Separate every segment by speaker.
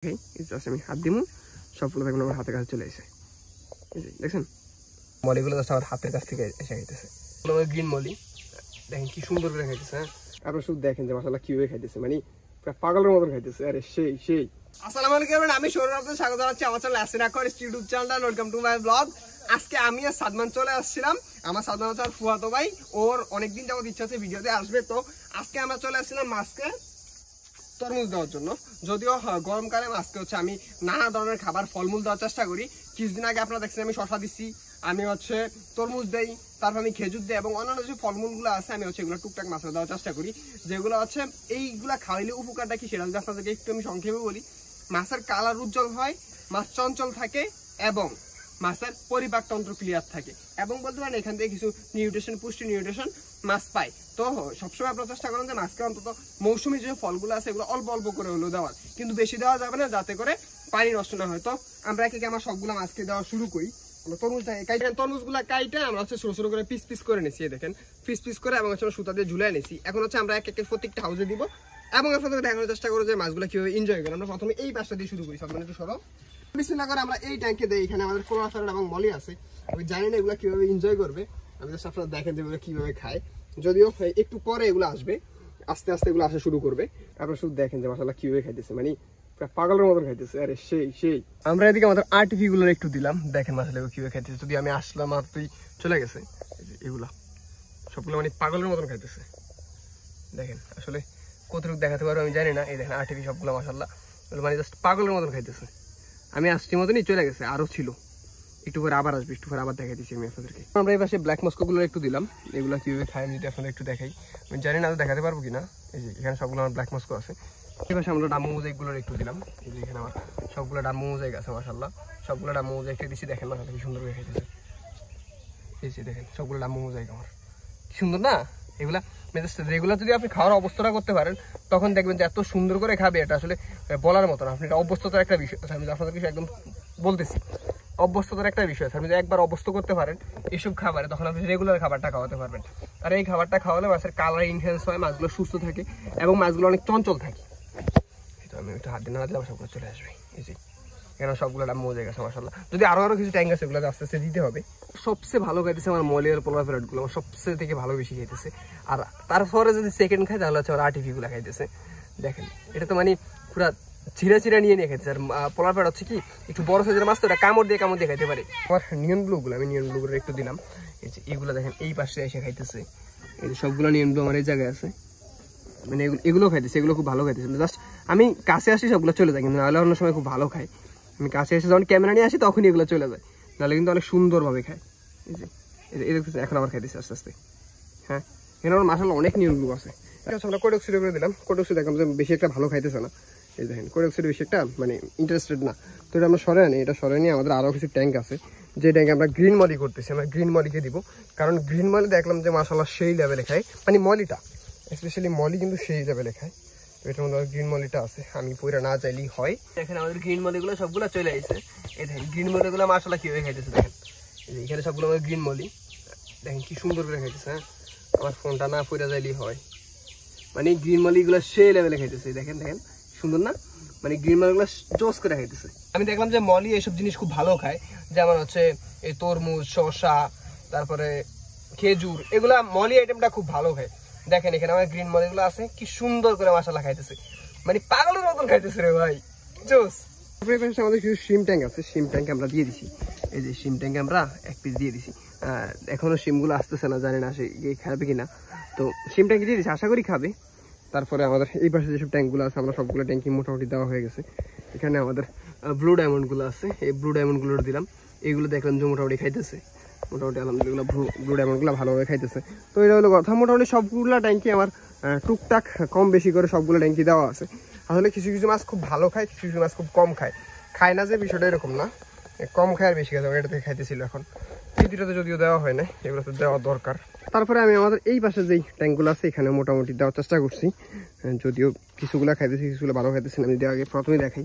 Speaker 1: আমি হাত দিব সবগুলো দেখুন আমার হাতের কাছে চলে এসে দেখছেন মলিগুলো জাস্ট আমার হাতের কাছ থেকে এসে খাইতেছে গ্রিন মলি দেখেন কি সুন্দর করে খাইতেছে। হ্যাঁ আপনারা শুধু দেখেন যে মাশাআল্লাহ কিভাবে খাইতেছে, মানে পাগলের মতন খাইতেছে। আরে সেই সেই আসসালামু আলাইকুম, আমি সৌরভ আপনাদের স্বাগত জানাচ্ছি আমার চ্যানেল আসিনা কর YouTube channel. Welcome to my blog. আজকে আমি আর সাদমান চলে আসছিলাম। আমার সাদমান হচ্ছে আর ফুয়াতো ভাই, ওর অনেকদিন যাবত ইচ্ছা আছে ভিডিওতে আসবে, তো আজকে আমরা চলে আসছিলাম মাছকে তরমুজ দেওয়ার জন্য। যদিও গরমকালে মাছকে হচ্ছে আমি নানা ধরনের খাবার ফলমূল দেওয়ার চেষ্টা করি। কিছুদিন আগে আপনারা দেখছেন আমি শশা দিচ্ছি, আমি হচ্ছে তরমুজ দেই, তারপর আমি খেজুর দিই এবং অন্যান্য যে ফলমূলগুলো আছে আমি হচ্ছে এগুলো টুকটাক মাছের দেওয়ার চেষ্টা করি। যেগুলো হচ্ছে এইগুলা খাওয়াইলে উপকারটা কি সেটা যদি আপনাদেরকে একটু আমি সংক্ষেপে বলি। মাছের কালার উজ্জ্বল হয়, মাছ চঞ্চল থাকে এবং মাছের পরিপাকতন্ত্র ক্লিয়ার থাকে এবং বলতে পারেন এখান থেকে কিছু নিউট্রিশন, পুষ্টি নিউট্রিশন মাছ পায়। তো সবসময় আপনারা চেষ্টা করেন যে মাছকে অন্তত মৌসুমী যে ফলগুলো আছে এগুলো অল্প অল্প করে হলেও দেওয়ার, কিন্তু বেশি দেওয়া যাবে না যাতে করে পানি নষ্ট না হয়। তো আমরা একে আমার সবগুলো মাছকে দেওয়া শুরু করি। তরমুজগুলো কাইটে আমরা হচ্ছে ছোট ছোট করে পিস পিস করে নিচ্ছি, দেখেন পিস পিস করে এবং হচ্ছে সুতা দিয়ে ঝুলাই নিচ্ছি। এখন হচ্ছে আমরা এক এক প্রত্যেকটা হাউসে দিব এবং আপনাদের দেখানোর চেষ্টা করবো যে মাছগুলো কিভাবে এনজয় করে। আমরা প্রথমে এই পাশটা দিয়ে শুরু করি, সব মানে একটু সরব বিসমিল্লাহ করে আমরা এই ট্যাঙ্কে দেই। এখানে আমাদের ক্লোরাফার এবং মলি আছে, আমি জানি না এগুলো কিভাবে এনজয় করবে, আমি জাস্ট আপনারা দেখেন যে কিভাবে খায়। যদিও একটু পরে এগুলো আসবে, আস্তে আস্তে এগুলো আসা শুরু করবে। আপনারা শুধু দেখেন যে মাশাআল্লাহ কিভাবে খাইতেছে, মানে পাগলের মতন খাইতেছে। আরে সেই সেই আমরা এদিকে আমাদের আরটিভি গুলো একটু দিলাম, দেখেন মাশাআল্লাহ কিভাবে খাইতেছে। যদি আমি আসলাম আর তুই চলে গেছে, এগুলা সবগুলো মানে পাগলের মতন খাইতেছে। দেখেন আসলে কতটুকু দেখাতে পারবো আমি জানি না। এই দেখেন আরটিভি সবগুলো মাশাআল্লাহ মানে জাস্ট পাগলের মতন খাইতেছে। আমি আসছি মতনই চলে গেছে, আরো ছিল, একটু করে আবার আসবে, একটু করে আবার দেখাই দিচ্ছি আমি আপনাদেরকে। আমরা এই পাশে ব্ল্যাক মস্কো গুলো একটু দিলাম, এগুলো কিভাবে খাই আমি যদি আপনাদের একটু দেখাই, আমি জানি না দেখাতে পারবো কিনা। এই যে এখানে সবগুলো আমার ব্ল্যাক মস্কো আছে। এই পাশে আমরা ডাম্বু মোজাইক গুলো একটু দিলাম, এই যে এখানে আমার সবগুলো ডাম্বু মোজাইক আছে মাশাআল্লাহ। সবগুলো ডাম্বু মোজাইক দিচ্ছি, দেখেন মাশাআল্লাহ কি সুন্দর করে খাইতেছে। এই যে দেখেন সবগুলো ডাম্বু মোজাইক আমার কি সুন্দর না। এগুলা রেগুলার যদি আপনি খাওয়ার অবস্থাটা করতে পারেন তখন দেখবেন যে এত সুন্দর করে খাবে, এটা আসলে বলার মতো না। আপনি এটা অভ্যস্ততার একটা বিষয়, আমি আপনাদের কিছু একদম বলতেছি, অভ্যস্ততার একটা বিষয়। আপনি যদি একবার অভ্যস্ত করতে পারেন এইসব খাবারে তখন আপনি রেগুলার খাবারটা খাওয়াতে পারবেন। আর এই খাবারটা খাওয়ালে মাছের কালার ইনহ্যান্স হয়, মাছগুলো সুস্থ থাকে এবং মাছগুলো অনেক চঞ্চল থাকে। তো আমি একটু হাত দিয়ে না দিলে আমার সবগুলো চলে আসবে। এই যে এখানে সবগুলো একটা মজা গেছে মাশাআল্লাহ। যদি আরো কিছু ট্যাঙ্ক আছে এগুলো আস্তে আস্তে দিতে হবে। সবচেয়ে ভালো খাইতেছে আমার মলিয়ার পোলার ফেরাট গুলো, আমার সবচেয়ে থেকে ভালো বেশি খাইতেছে। আর তারপরে যদি সেকেন্ড খাই তাহলে হচ্ছে আমার আরটিভি গুলো খাইতেছে। দেখেন এটা তো মানে পুরা চিরা চিরা নিয়ে খাইতেছে। আর পোলার ফেরাট হচ্ছে কি একটু বড় সাইজের মাছ, তো এটা কামড় দিয়ে খাইতে পারে। আমার নিয়ন ব্লু গুলো, আমি নিয়ন ব্লু গুলো একটু দিলাম। এই যে এগুলো দেখেন এই পাশে এসে খাইতেছে। এই যে সবগুলো নিয়ন ব্লু আমার এই জায়গায় আছে, মানে এগুলো খাইতেছে, এগুলো খুব ভালো খাইতেছে। জাস্ট আমি কাছে আসি সবগুলো চলে যায়, কিন্তু নাহলে অন্য সময় খুব ভালো খায়। আমি কাছে এসে যখন ক্যামেরা নিয়ে আসি তখনই এগুলো চলে যায়, নাহলে কিন্তু অনেক সুন্দরভাবে খায়। এই যে এই দেখতেছে এখন আবার খাইতেছে আস্তে আস্তে। হ্যাঁ এখানে আমার মাশাআল্লাহ অনেক নিয়মগুলো আছে। আমরা কোডক্সিড করে দিলাম, কোডক্সিড দেখলাম যে বেশি একটা ভালো খাইতেছে না। এই দেখেন কোডক্সিড বেশি একটা মানে ইন্টারেস্টেড না, তো এটা আমরা সরে আনি। এটা সরে নিয়ে আমাদের আরও কিছু ট্যাঙ্ক আছে, যে ট্যাঙ্কে আমরা গ্রিন মলি করতেছি। আমরা গ্রিন মলিকে দিব, কারণ গ্রিন মলি দেখলাম যে মাশাআল্লাহ সেই লেভেলে খায়, মানে মলিটা স্পেশালি মলি কিন্তু সেই লেভেলে খায়। তো এটার মধ্যে গ্রিন মলিটা আছে, আমি পুরো না চাইলেই হয়। দেখেন আমাদের গ্রিন মলিগুলো সবগুলো চলে আসছে। এই দেখেন গ্রিন মলিগুলো মাশাআল্লাহ কিভাবে খাইতেছে, দেখেন এখানে সবগুলো আমাদের গ্রিন মলি, দেখেন কি সুন্দর করে খাইতেছে। হ্যাঁ আমার ফোনটা না পুরো চাইলেই হয়, মানে গ্রিন মলিগুলো সেই লেভেলে খাইতেছে। দেখেন দেখেন সুন্দর না, মানে গ্রিন মলিগুলো জোস করে খাইতেছে। আমি দেখলাম যে মলি এইসব জিনিস খুব ভালো খায়, যেমন হচ্ছে এই তরমুজ, শসা, তারপরে খেজুর, এগুলা মলি আইটেমটা খুব ভালো খায়। দেখেন এখানে আমার গ্রিন মলিগুলো আছে, কি সুন্দর করে মাশাআল্লাহ খাইতেছে, মানে পাগলের মতন খাইতেছে রে ভাই, জোস। আমাদের কিছু শিম ট্যাঙ্ক আছে, শিম ট্যাঙ্ক আমরা দিয়ে দিছি। এই যে শিম ট্যাঙ্ক আমরা এক পিস দিয়ে দিছি, এখনো শিমগুলো আসতেছে না, জানি না সে খাবে কিনা। তো শিম ট্যাঙ্ক দিয়ে দিছি, আশা করি খাবে। তারপরে আমাদের এই পাশে যেসব ট্যাঙ্কগুলো আছে আমরা সবগুলো ট্যাঙ্কি মোটামুটি দেওয়া হয়ে গেছে। এখানে আমাদের ব্লু ডায়মন্ডগুলো আছে, এই ব্লু ডায়মন্ডগুলো দিলাম। এইগুলো দেখলাম যে মোটামুটি খাইতেছে, মোটামুটি আলহামদুলিল্লাহ ব্লু ডায়মন্ডগুলো ভালোভাবে খাইতেছে। তো এটা হলো কথা, মোটামুটি সবগুলো ট্যাঙ্কি আমার টুকটাক কম বেশি করে সবগুলো ট্যাঙ্কি দেওয়া আছে। আসলে কিছু কিছু মাছ খুব ভালো খায়, কিছু কিছু মাছ খুব কম খায়। খায় না যে বিষয়টা এরকম না, কম খায় আর বেশি খায়, এটা থেকে খাইতেছিল। এখন এই দুটোতে যদিও দেওয়া হয় না, এগুলো তো দেওয়া দরকার। তারপরে আমি আমাদের এই পাশে যেই ট্যাঙ্কগুলো আছে এখানে মোটামুটি দেওয়ার চেষ্টা করছি, যদিও কিছুগুলো খাইতেছি কিছুগুলো ভালো খাইতেছি না। আমি আগে প্রথমেই দেখাই,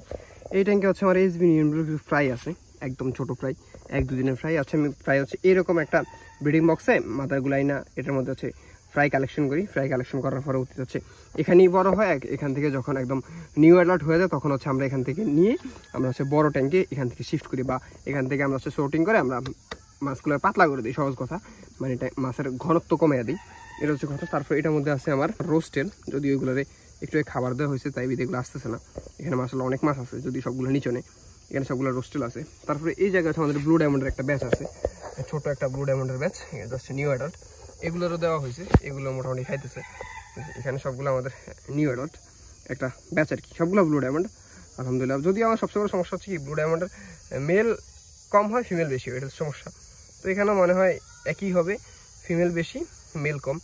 Speaker 1: এই ট্যাঙ্কে হচ্ছে আমার এসবি নিয়মগুলো কিছু ফ্রাই আছে, একদম ছোট ফ্রাই, 1-2 দিনের ফ্রাই আছে। আমি ফ্রাই হচ্ছে এরকম একটা ব্রিডিং বক্সে মাথার গুলাই না, এটার মধ্যে হচ্ছে ফ্রাই কালেকশন করি। ফ্রাই কালেকশন করার পরে উচিত হচ্ছে এখানেই বড় হয়। এখান থেকে যখন একদম নিউ অ্যাডাল্ট হয়ে যায় তখন হচ্ছে আমরা এখান থেকে নিয়ে আমরা হচ্ছে বড় ট্যাঙ্কে এখান থেকে শিফট করি, বা এখান থেকে আমরা হচ্ছে সোর্টিং করে আমরা মাছগুলো পাতলা করে দিই। সহজ কথা, মানে মাছের ঘনত্ব কমে দিই, এটা হচ্ছে কথা। তারপর এটার মধ্যে আছে আমার রোস্টেল, যদি ওইগুলোরে একটু খাবার দেওয়া হয়েছে তাই এগুলো আসতেছে না। এখানে মাসাল্লাহ অনেক মাছ আছে, যদি সবগুলো নিচে নেই, এখানে সবগুলো রোস্টেল আছে। তারপরে এই জায়গায় আমাদের ব্লু ডায়মন্ডের একটা ব্যাচ আছে, ছোট একটা ব্লু ডায়মন্ডের ব্যাচ, জাস্ট নিউ অ্যাডাল্ট। এগুলোরও দেওয়া হয়েছে, এগুলো মোটামুটি খাইতেছে। এখানে সবগুলো আমাদের নিউ অ্যাডাল্ট একটা ব্যাচ আর কি, সবগুলো ব্লু ডায়মন্ড আলহামদুলিল্লাহ। যদি আমার সবচেয়ে বড় সমস্যা হচ্ছে কি, ব্লু ডায়মন্ডের মেল কম হয়, ফিমেল বেশি হয়, এটা সমস্যা। তো এখানে মনে হয় একই হবে, ফিমেল বেশি মেল কম।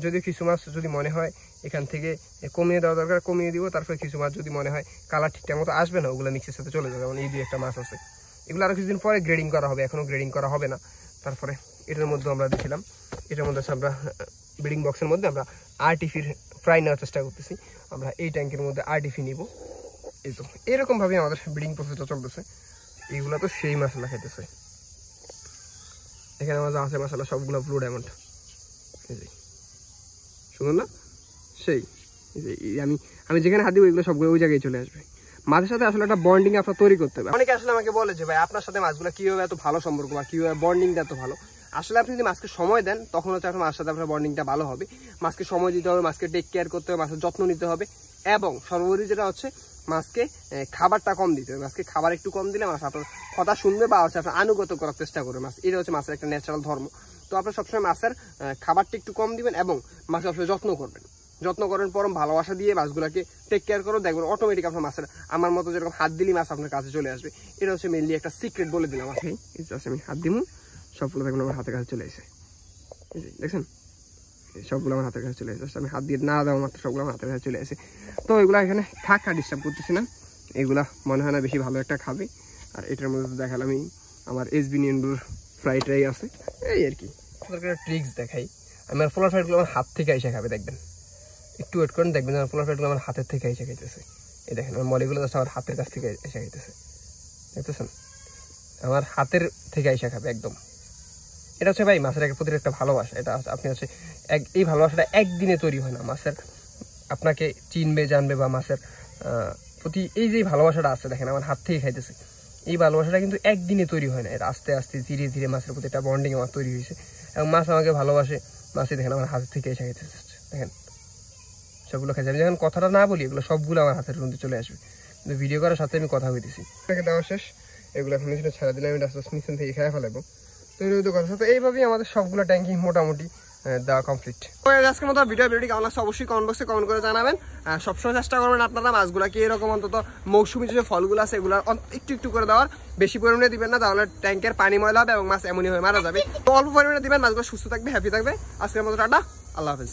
Speaker 1: যদি কিছু মাছ যদি মনে হয় এখান থেকে কমিয়ে দেওয়া দরকার কমিয়ে দিব। তারপরে কিছু মাছ যদি মনে হয় কালার ঠিকঠাক মতো আসবে না, ওগুলো মিক্সের সাথে চলে যাবে। যেমন এই 2-1টা মাছ আছে, এগুলো আরও কিছুদিন পরে গ্রেডিং করা হবে, এখনও গ্রেডিং করা হবে না। তারপরে এটার মধ্যে আমরা দিয়েছিলাম, এটার মধ্যে আমরা ব্রিডিং বক্সের মধ্যে আমরা আরটিফির ফ্রাই নেওয়ার চেষ্টা করতেছি। আমরা এই ট্যাঙ্কের মধ্যে আরটিফি নিব। এই তো এরকমভাবেই আমাদের ব্রিডিং প্রসেসটা চলতেছে। এইগুলো তো সেই মশলা খাইতেছে। এখানে আমার যা আছে মশলা সবগুলো ব্লু ডায়মন্ড, শুনুন না সেই আমি যেখানে হাত দিব এগুলো সবগুলো ওই জায়গায় চলে আসবে। মাছের সাথে আসলে একটা বন্ডিং আপনার তৈরি করতে হবে। অনেকে আসলে আমাকে বলে যে ভাই আপনার সাথে মাছগুলো কিভাবে এত ভালো সম্পর্ক বা কিভাবে বন্ডিংটা এত ভালো। আসলে আপনি যদি মাছকে সময় দেন তখন হচ্ছে আপনার মাছের সাথে আপনার বন্ডিংটা ভালো হবে। মাছকে সময় দিতে হবে, মাছকে টেক কেয়ার করতে হবে, মাছের যত্ন নিতে হবে, এবং সর্বোপরি যেটা হচ্ছে মাছকে খাবারটা কম দিতে হবে। মাছকে খাবার একটু কম দিলে মাছ আপনার কথা শুনবে বা হচ্ছে আপনার আনুগত করার চেষ্টা করবে। মাছ এটা হচ্ছে মাছের একটা ন্যাচারাল ধর্ম। তো আপনার সবসময় মাছের খাবারটা একটু কম দিবেন এবং মাছের সবসময় যত্ন করবেন। যত্ন করেন পরম ভালোবাসা দিয়ে মাছগুলোকে টেক কেয়ার করো, দেখবেন অটোমেটিক আপনার মাছের আমার মতো যেরকম হাত দিলেই মাছ আপনার কাছে চলে আসবে। এটা হচ্ছে মেনলি একটা সিক্রেট বলে দিলাম। আমি হাত দিব, সবগুলো দেখবেন আমার হাতের কাছে চলে এসে, দেখছেন সবগুলো আমার হাতের কাছে চলে এসে। আমি হাত দিয়ে না দেওয়া মাত্র সবগুলো আমার হাতের কাছে চলে আসে। তো এগুলো এখানে থাক, আর ডিস্টার্ব করতেছি না। এগুলা মনে হয় না বেশি ভালো একটা খাবে। আর এটার মধ্যে দেখালাম আমি আমার এসবি নিউডুর ফ্রাইড রাই আছে, এই আর কি। আপনাদেরকে একটা ট্রিক্স দেখাই, আমার পোলার ফ্রাইডগুলো আমার হাত থেকে এসে খাবে, দেখবেন একটু ওয়েট করেন, দেখবেন আমার পোলার ফ্রাইডগুলো আমার হাতের থেকে এসে খাইতেছে। এই দেখেন আমার মলিগুলো জাস্ট আমার হাতের কাছ থেকে এসে খাইতেছে, দেখতেছেন আমার হাতের থেকে এসে খাবে একদম। এটা হচ্ছে ভাই মাছের প্রতি একটা ভালোবাসা। এটা আপনি হচ্ছে এই ভালোবাসাটা একদিনে তৈরি হয় না। মাছের আপনাকে চিনবে জানবে বা মাছের প্রতি এই যে ভালোবাসাটা আছে, দেখেন আমার হাত থেকে খাইতেছে, এই ভালোবাসাটা কিন্তু একদিনে তৈরি হয় না। এটা আস্তে আস্তে ধীরে ধীরে মাছের প্রতি একটা বন্ডিং আমার তৈরি হয়েছে, এবং মাছ আমাকে ভালোবাসে। মাছে দেখেন আমার হাতের থেকে এসে খাইতেছে, দেখেন সবগুলো খাইছে। আমি যখন কথাটা না বলি এগুলো সবগুলো আমার হাতের মধ্যে চলে আসবে, কিন্তু ভিডিও করার সাথে আমি কথা হইতেছি। এটাকে দেওয়া শেষ, এগুলো এখন নিচে ছাড়া দিলে আমি নিচে থেকে খেয়ে ফেলাবো। তো কথা তো এইভাবেই আমাদের সবগুলো ট্যাঙ্কি মোটামুটি দেওয়া কমপ্লিট। আজকের মতো ভিডিওটি কেমন লাগছে অবশ্যই কমেন্ট বক্সে কমেন্ট করে জানাবেন। সবসময় চেষ্টা করবেন আপনারা মাছগুলোকে এরকম অন্তত মৌসুমী যে ফলগুলো আছে এগুলো একটু একটু করে দেওয়ার, বেশি পরিমাণে দিবেন না, তাহলে ট্যাঙ্কের পানি ময়লা হবে এবং মাছ এমনই হয়ে মারা যাবে। তো অল্প পরিমাণে দিবেন, মাছগুলো সুস্থ থাকবে, হ্যাপি থাকবে। আজকের মতো টাটা, আল্লাহ হাফেজ।